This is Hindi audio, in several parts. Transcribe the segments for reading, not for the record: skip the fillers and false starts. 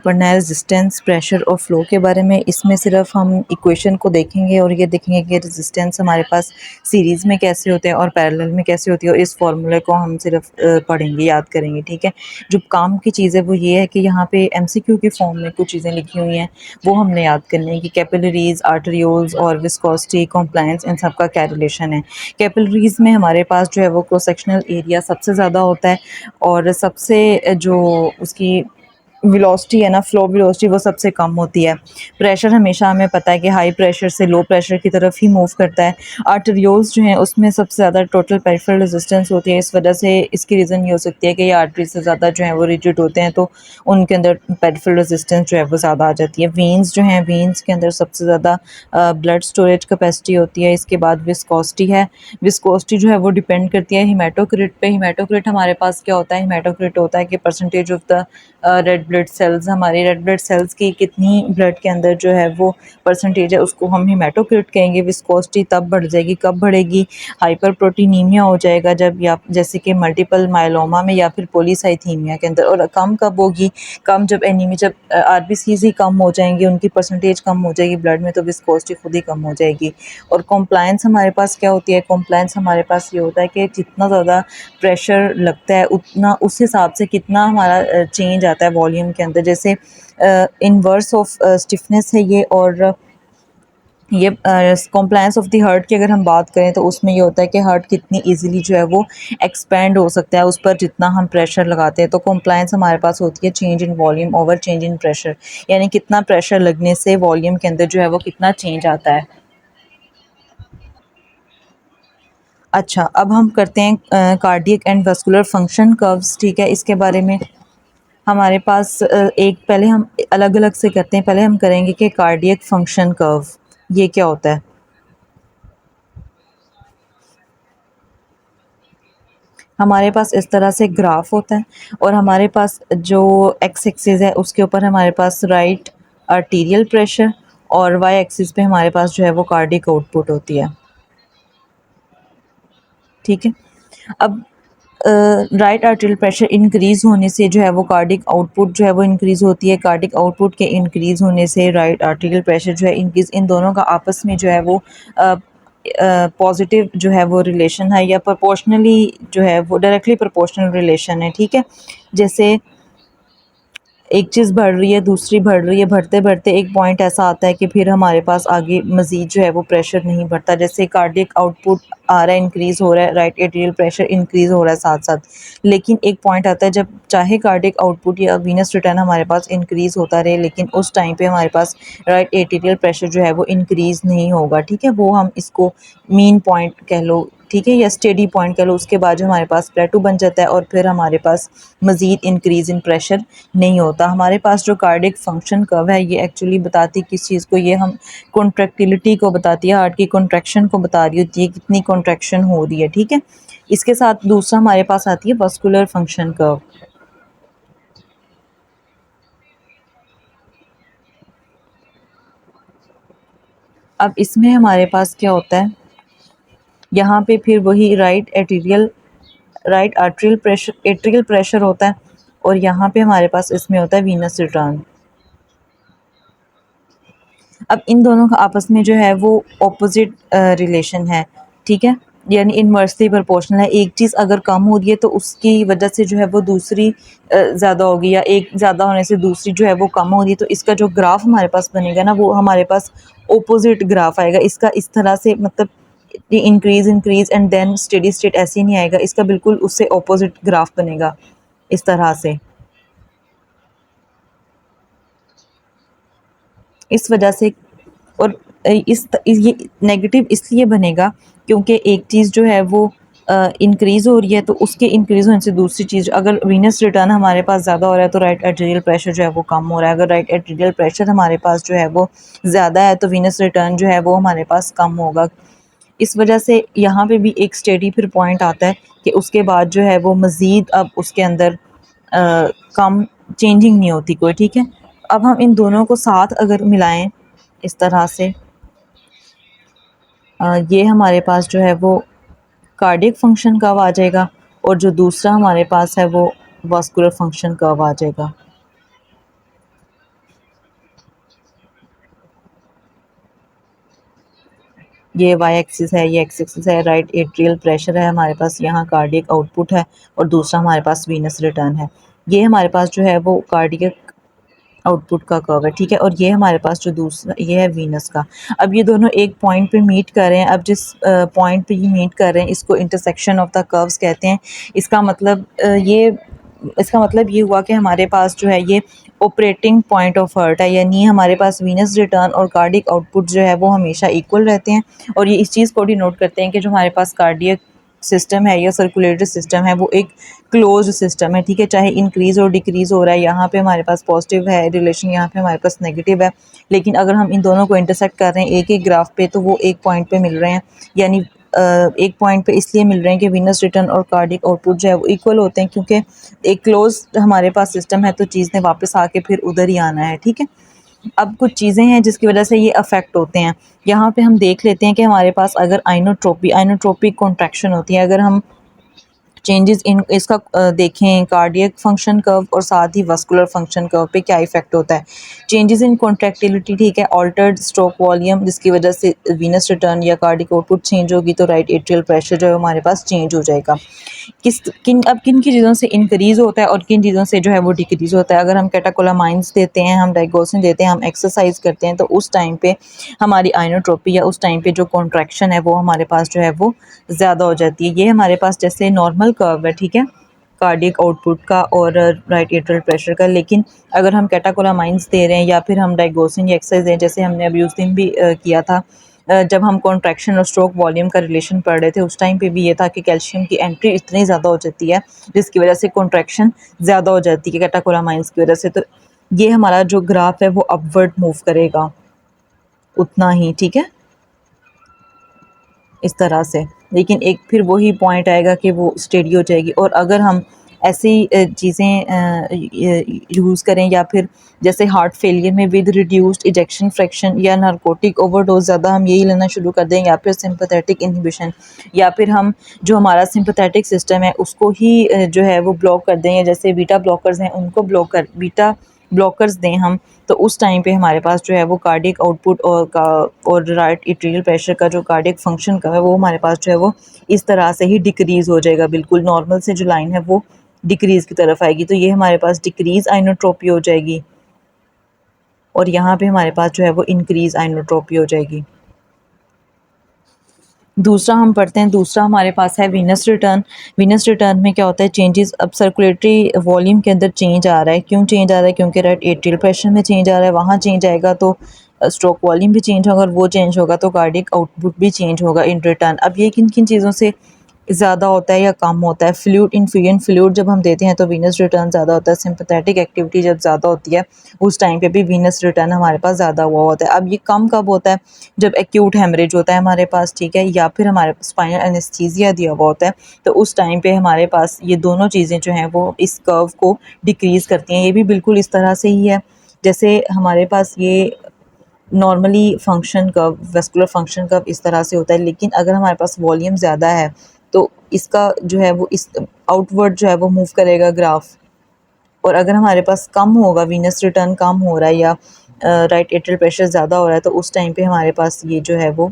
पढ़ना है रेजिस्टेंस, प्रेशर और फ्लो के बारे में। इसमें सिर्फ हम इक्वेशन को देखेंगे और ये देखेंगे कि रेजिस्टेंस हमारे पास सीरीज़ में कैसे होते हैं और पैरेलल में कैसे होती है, और इस फार्मूले को हम सिर्फ पढ़ेंगे, याद करेंगे, ठीक है। जो काम की चीज़ है वो ये है कि यहाँ पे एमसीक्यू के फॉर्म में कुछ चीज़ें लिखी हुई हैं, वो हमने याद करनी है कि कैपिलरीज, आर्टरियोल्स और विस्कोसिटी, कॉम्प्लायंस, इन सब का क्या रिलेशन है। कैपिलरीज में हमारे पास जो है वो क्रॉस सेक्शनल एरिया सबसे ज़्यादा होता है, और सबसे जो उसकी वेलोसिटी है ना, फ्लो वेलोसिटी, वो सबसे कम होती है। प्रेशर हमेशा हमें पता है कि हाई प्रेशर से लो प्रेशर की तरफ ही मूव करता है। आर्टरियोल्स जो हैं उसमें सबसे ज़्यादा टोटल पेरिफेरल रेजिस्टेंस होती है, इस वजह से इसकी रीज़न ये हो सकती है कि ये आर्टरी से ज़्यादा जो है वो रिजिड होते हैं, तो उनके अंदर पेरिफेरल रेजिस्टेंस जो है वो ज़्यादा आ जाती है। वीन्स जो हैं, वीन्स के अंदर सबसे ज़्यादा ब्लड स्टोरेज कैपेसिटी होती है। इसके बाद विस्कोसिटी है। विस्कोसिटी जो है वो डिपेंड करती है हीमेटोक्रिट पे। हीमेटोक्रिट हमारे पास क्या होता है, हीमेटोक्रिट होता है कि percentage of the red blood cells, हमारी रेड ब्लड सेल्स की कितनी ब्लड के अंदर जो है वो परसेंटेज है, उसको हम हीमेटोक्रिट कहेंगे। विस्कोसिटी तब बढ़ जाएगी, कब बढ़ेगी, हाइपर प्रोटीनीमिया हो जाएगा जब, या जैसे कि मल्टीपल माइलोमा में या फिर पॉलीसाइथीमिया के अंदर। और कम कब होगी, कम जब एनीमी, जब आरबीसीज ही कम हो जाएंगी, उनकी परसेंटेज कम हो जाएगी ब्लड में, तो विस्कोसिटी खुद ही कम हो जाएगी। और कॉम्प्लायंस हमारे पास क्या होती है, कॉम्प्लायंस हमारे पास ये होता है कि जितना ज़्यादा प्रेशर लगता है उतना उस हिसाब से कितना हमारा चेंज आता है वॉल्यूम के अंदर। जैसे इनवर्स ऑफ स्टिफनेस है ये, और ये कॉम्प्लायंस ऑफ द हार्ट की अगर हम बात करें तो उसमें ये होता है कि हार्ट कितनी इजीली जो है वो एक्सपेंड हो सकता है उस पर जितना हम प्रेशर लगाते हैं। तो कॉम्प्लायंस हमारे पास होती है change in volume over change in pressure, यानी कितना प्रेशर लगने से वॉल्यूम के अंदर जो है वो कितना चेंज आता है। अच्छा, अब हम करते हैं cardiac and vascular function curves, ठीक है। इसके बारे में हमारे पास एक, पहले हम अलग अलग से करते हैं। पहले हम करेंगे कि कार्डियक फंक्शन कर्व ये क्या होता है। हमारे पास इस तरह से ग्राफ होता है, और हमारे पास जो एक्स एक्सिस है उसके ऊपर हमारे पास राइट आर्टीरियल प्रेशर, और वाई एक्सिस पे हमारे पास जो है वो कार्डिक आउटपुट होती है, ठीक है। अब राइट आर्टेरियल प्रेशर इंक्रीज़ होने से जो है वो कार्डिक आउटपुट जो है वो इंक्रीज़ होती है। कार्डिक आउटपुट के इंक्रीज़ होने से राइट आर्टेरियल प्रेशर जो है इंक्रीज़, इन दोनों का आपस में जो है वो पॉजिटिव जो है वो रिलेशन है, या प्रोपोर्शनली जो है वो डायरेक्टली प्रोपोर्शनल रिलेशन है, ठीक है। जैसे एक चीज़ बढ़ रही है, दूसरी बढ़ रही है, बढ़ते बढ़ते एक पॉइंट ऐसा आता है कि फिर हमारे पास आगे मज़ीद जो है वो प्रेशर नहीं बढ़ता। जैसे कार्डियक आउटपुट आ रहा है, इंक्रीज़ हो रहा है, राइट एट्रियल प्रेशर इंक्रीज़ हो रहा है साथ साथ, लेकिन एक पॉइंट आता है जब चाहे कार्डियक आउटपुट या वीनस रिटर्न हमारे पास इंक्रीज़ होता रहे, लेकिन उस टाइम पे हमारे पास राइट एट्रियल प्रेशर जो है वो इंक्रीज़ नहीं होगा, ठीक है। वो हम इसको मीन पॉइंट कह लो, ठीक है, या स्टेडी पॉइंट कह लो। उसके बाद जो हमारे पास प्लेटो बन जाता है, और फिर हमारे पास मज़ीद इंक्रीज़ इन प्रेशर नहीं होता। हमारे पास जो कार्डिक फंक्शन कर्व है ये एक्चुअली बताती किस चीज़ को, ये हम कॉन्ट्रैक्टिलिटी को बताती है, हार्ट की कॉन्ट्रैक्शन को बता रही होती है, कितनी कॉन्ट्रैक्शन हो रही है, ठीक है। इसके साथ दूसरा हमारे पास आती है वस्कुलर फंक्शन कर्व। अब इसमें हमारे पास क्या होता है, यहाँ पे फिर वही right atrial pressure, atrial pressure होता है, और यहाँ पे हमारे पास इसमें होता है वीनस रिटर्न। अब इन दोनों का आपस में जो है वो ऑपोजिट रिलेशन है, ठीक है, यानी इन्वर्सली प्रोपोर्शनल है। एक चीज़ अगर कम हो रही है तो उसकी वजह से जो है वो दूसरी ज़्यादा होगी, या एक ज़्यादा होने से दूसरी जो है वो कम हो रही है। तो इसका जो ग्राफ हमारे पास बनेगा ना, वो हमारे पास ऑपोजिट ग्राफ आएगा इसका, इस तरह से, मतलब increase increase and then steady state ऐसे ही नहीं आएगा, इसका बिल्कुल उससे ऑपोजिट ग्राफ बनेगा इस तरह से। इस वजह से, और ये नेगेटिव इसलिए बनेगा क्योंकि एक चीज़ जो है वो इंक्रीज़ हो रही है, तो उसके इंक्रीज़ होने से दूसरी चीज़, अगर वीनस रिटर्न हमारे पास ज़्यादा हो रहा है तो राइट आर्टेरियल प्रेशर जो है वो कम हो रहा है। अगर राइट आर्टेरियल प्रेशर हमारे पास जो है वो ज़्यादा है तो वीनस रिटर्न जो है वो हमारे पास कम होगा। इस वजह से यहाँ पे भी एक स्टेडी फिर पॉइंट आता है कि उसके बाद जो है वो मज़ीद अब उसके अंदर कम चेंजिंग नहीं होती कोई, ठीक है। अब हम इन दोनों को साथ अगर मिलाएं इस तरह से, ये हमारे पास जो है वो कार्डियक फंक्शन कब आ जाएगा, और जो दूसरा हमारे पास है वो वास्कुलर फंक्शन कब आ जाएगा। ये वाई एक्सिस है, ये एक्स एक्सिस है, राइट एट्रियल प्रेशर है हमारे पास, यहाँ कार्डियक आउटपुट है और दूसरा हमारे पास वीनस रिटर्न है। ये हमारे पास जो है वो कार्डियक आउटपुट का कर्व है, ठीक है। और ये हमारे पास जो दूसरा ये है वीनस का। अब ये दोनों एक पॉइंट पे मीट कर रहे हैं। अब जिस पॉइंट पे ये मीट कर रहे हैं इसको इंटरसेक्शन ऑफ द कर्व्स कहते हैं। इसका मतलब ये हुआ कि हमारे पास जो है ये ऑपरेटिंग पॉइंट ऑफ हर्ट है, यानी हमारे पास वीनस रिटर्न और कार्डियक आउटपुट जो है वो हमेशा इक्वल रहते हैं। और ये इस चीज़ को डिनोट करते हैं कि जो हमारे पास कार्डियक सिस्टम है या सर्कुलेटरी सिस्टम है वो एक क्लोज सिस्टम है, ठीक है। चाहे इंक्रीज और डिक्रीज हो रहा है, यहाँ पे हमारे पास पॉजिटिव है रिलेशन, यहाँ पे हमारे पास नेगेटिव है, लेकिन अगर हम इन दोनों को इंटरसेक्ट कर रहे हैं एक एक ग्राफ पे तो वो एक पॉइंट पे मिल रहे हैं। यानी एक पॉइंट पे इसलिए मिल रहे हैं कि वीनस रिटर्न और कार्डिक आउटपुट जो है वो इक्वल होते हैं, क्योंकि एक क्लोज हमारे पास सिस्टम है तो चीज़ ने वापस आके फिर उधर ही आना है, ठीक है। अब कुछ चीज़ें हैं जिसकी वजह से ये अफेक्ट होते हैं। यहाँ पे हम देख लेते हैं कि हमारे पास अगर आइनोट्रोपी कॉन्ट्रैक्शन होती है, अगर हम चेंजेस इन इसका देखें कार्डियक फंक्शन कर्व और साथ ही वस्कुलर फंक्शन कर्व पे क्या इफेक्ट होता है। चेंजेस इन कॉन्ट्रैक्टिलिटी, ठीक है, ऑल्टर्ड स्ट्रोक वॉल्यूम जिसकी वजह से वीनस रिटर्न या कार्डियक आउटपुट चेंज होगी तो राइट एट्रियल प्रेशर जो है हमारे पास चेंज हो जाएगा। किन की चीज़ों से इंक्रीज होता है और किन चीज़ों से जो है वो डिक्रीज होता है। अगर हम कैटाकोलामाइंस देते हैं, हम डाइगोसिन देते हैं, हम एक्सरसाइज करते हैं तो उस टाइम पे हमारी आइनोट्रोपी या उस टाइम पे जो कॉन्ट्रैक्शन है वो हमारे पास जो है वो ज़्यादा हो जाती है। ये हमारे पास जैसे नॉर्मल कर्व है, ठीक है, कार्डियक आउटपुट का और राइट एट्रियल प्रेशर का। लेकिन अगर हम कैटाकोलामाइंस दे रहे हैं या फिर हम डाइगोसिन या एक्सरसाइज दें, जैसे हमने अभी उस दिन भी किया था जब हम कॉन्ट्रैक्शन और स्ट्रोक वॉल्यूम का रिलेशन पढ़ रहे थे, उस टाइम पे भी ये था कि कैल्शियम की एंट्री इतनी ज़्यादा हो जाती है जिसकी वजह से कॉन्ट्रैक्शन ज़्यादा हो जाती है कैटाकोलामाइंस की वजह से। तो ये हमारा जो ग्राफ है वो अपवर्ड मूव करेगा उतना ही, ठीक है, इस तरह से। लेकिन एक फिर वही पॉइंट आएगा कि वो स्टेडी हो जाएगी। और अगर हम ऐसी चीज़ें यूज़ करें या फिर जैसे हार्ट फेलियर में विद रिड्यूस्ड इजेक्शन फ्रैक्शन या नारकोटिक ओवरडोज ज़्यादा हम यही लेना शुरू कर दें, या फिर सिंपैथेटिक इनहिबिशन, या फिर हम जो हमारा सिंपैथेटिक सिस्टम है उसको ही जो है वो ब्लॉक कर दें, या जैसे बीटा ब्लॉकर्स हैं उनको बीटा ब्लॉकर्स दें हम, तो उस टाइम पे हमारे पास जो है वो कार्डियक आउटपुट और राइट एट्रियल प्रेशर का जो कार्डियक फंक्शन का है वो हमारे पास जो है वो इस तरह से ही डिक्रीज़ हो जाएगा। बिल्कुल नॉर्मल से जो लाइन है वो डिक्रीज़ की तरफ आएगी, तो ये हमारे पास डिक्रीज़ आइनोट्रोपी हो जाएगी और यहाँ पे हमारे पास जो है वो इंक्रीज़ आइनोट्रोपी हो जाएगी। दूसरा हम पढ़ते हैं, दूसरा हमारे पास है वीनस रिटर्न। वीनस रिटर्न में क्या होता है, चेंजेस अब सर्कुलेटरी वॉल्यूम के अंदर चेंज आ रहा है। क्यों चेंज आ रहा है? क्योंकि राइट एट्रियल प्रेशर में चेंज आ रहा है, वहाँ चेंज आएगा तो स्ट्रोक वॉल्यूम भी चेंज होगा, और वो चेंज होगा तो कार्डियक आउटपुट भी चेंज होगा इन रिटर्न। अब ये किन किन चीज़ों से ज़्यादा होता है या कम होता है? फ्लूइड इन्फ्यूजन फ्लूइड जब हम देते हैं तो वीनस रिटर्न ज़्यादा होता है। सिंपैथेटिक एक्टिविटी जब ज़्यादा होती है उस टाइम पे भी वीनस रिटर्न हमारे पास ज़्यादा हुआ होता है। अब ये कम कब होता है? जब एक्यूट हेमरेज होता है हमारे पास, ठीक है, या फिर हमारे स्पाइनल एनेस्थीसिया दिया हुआ होता है, तो उस टाइम पे हमारे पास ये दोनों चीज़ें जो हैं वो इस कर्व को डिक्रीज़ करती हैं। ये भी बिल्कुल इस तरह से ही है जैसे हमारे पास ये normally function curve, vascular function curve इस तरह से होता है। लेकिन अगर हमारे पास वॉल्यूम ज़्यादा है तो इसका जो है वो इस आउटवर्ड जो है वो मूव करेगा ग्राफ। और अगर हमारे पास कम होगा, वीनस रिटर्न कम हो रहा है या राइट एट्रियल प्रेशर ज़्यादा हो रहा है, तो उस टाइम पे हमारे पास ये जो है वो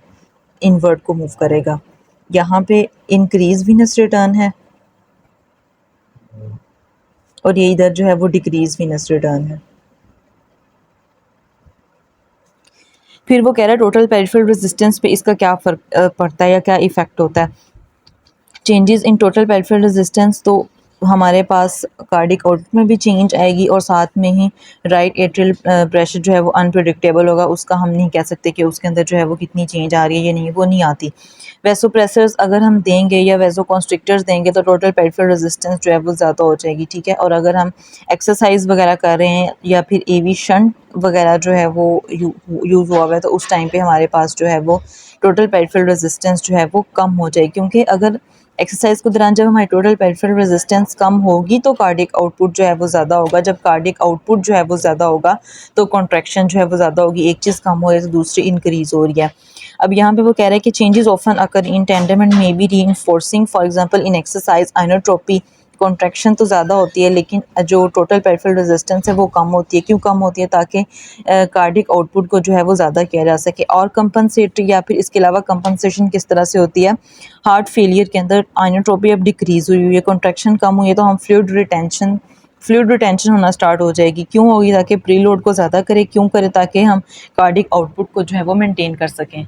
इनवर्ट को मूव करेगा। यहाँ पे इंक्रीज वीनस रिटर्न है और ये इधर जो है वो डिक्रीज वीनस रिटर्न है। फिर वो कह रहा है टोटल पेरिफेरल रेजिस्टेंस पे इसका क्या फ़र्क पड़ता है या क्या इफ़ेक्ट होता है। Changes in total peripheral resistance, तो हमारे पास कार्डिक आउटपुट में भी चेंज आएगी और साथ में ही राइट एट्रियल प्रेशर जो है वो अनप्रेडिक्टेबल होगा। उसका हम नहीं कह सकते कि उसके अंदर जो है वो कितनी चेंज आ रही है या नहीं, वो नहीं आती। वैसोप्रेसर्स अगर हम देंगे या वैसो कॉन्स्ट्रिक्टर्स देंगे तो टोटल पेरिफेरल रेजिस्टेंस जो है वो ज़्यादा हो जाएगी, ठीक है। और अगर हम एक्सरसाइज वगैरह कर रहे हैं या फिर एवी शंट वगैरह जो है वो यूज़ हुआ हुआ है, तो उस टाइम पे हमारे पास जो है वो टोटल पेरिफेरल रेजिस्टेंस जो है वो कम हो जाएगी। क्योंकि अगर एक्सरसाइज के दौरान जब हमारी टोटल पेरिफेरल रेजिस्टेंस कम होगी तो कार्डिक आउटपुट जो है वो ज़्यादा होगा। जब कार्डिक आउटपुट जो है वो ज़्यादा होगा तो कॉन्ट्रैक्शन जो है वो ज़्यादा होगी। एक चीज़ कम हो रही है तो दूसरी इंक्रीज़ हो रही है। अब यहाँ पे वो कह रहे हैं कि changes often occur in tandem and may be reinforcing, for example in exercise inotropy contraction तो ज़्यादा होती है लेकिन जो टोटल पेरिफेरल रेजिस्टेंस है वो कम होती है। क्यों कम होती है? ताकि कार्डिक आउटपुट को जो है वो ज़्यादा किया जा सके। और कंपनसेटरी या फिर इसके अलावा कंपनसेशन किस तरह से होती है? हार्ट फेलियर के अंदर आइनोट्रोपी अब डिक्रीज़ हुई है, कॉन्ट्रैक्शन कम हुई है तो हम फ्लूइड रिटेंशन होना स्टार्ट हो जाएगी। क्यों होगी? ताकि प्रीलोड को ज़्यादा करे। क्यों करे? ताकि हम कार्डिक आउटपुट को जो है वो मेंटेन कर सकें।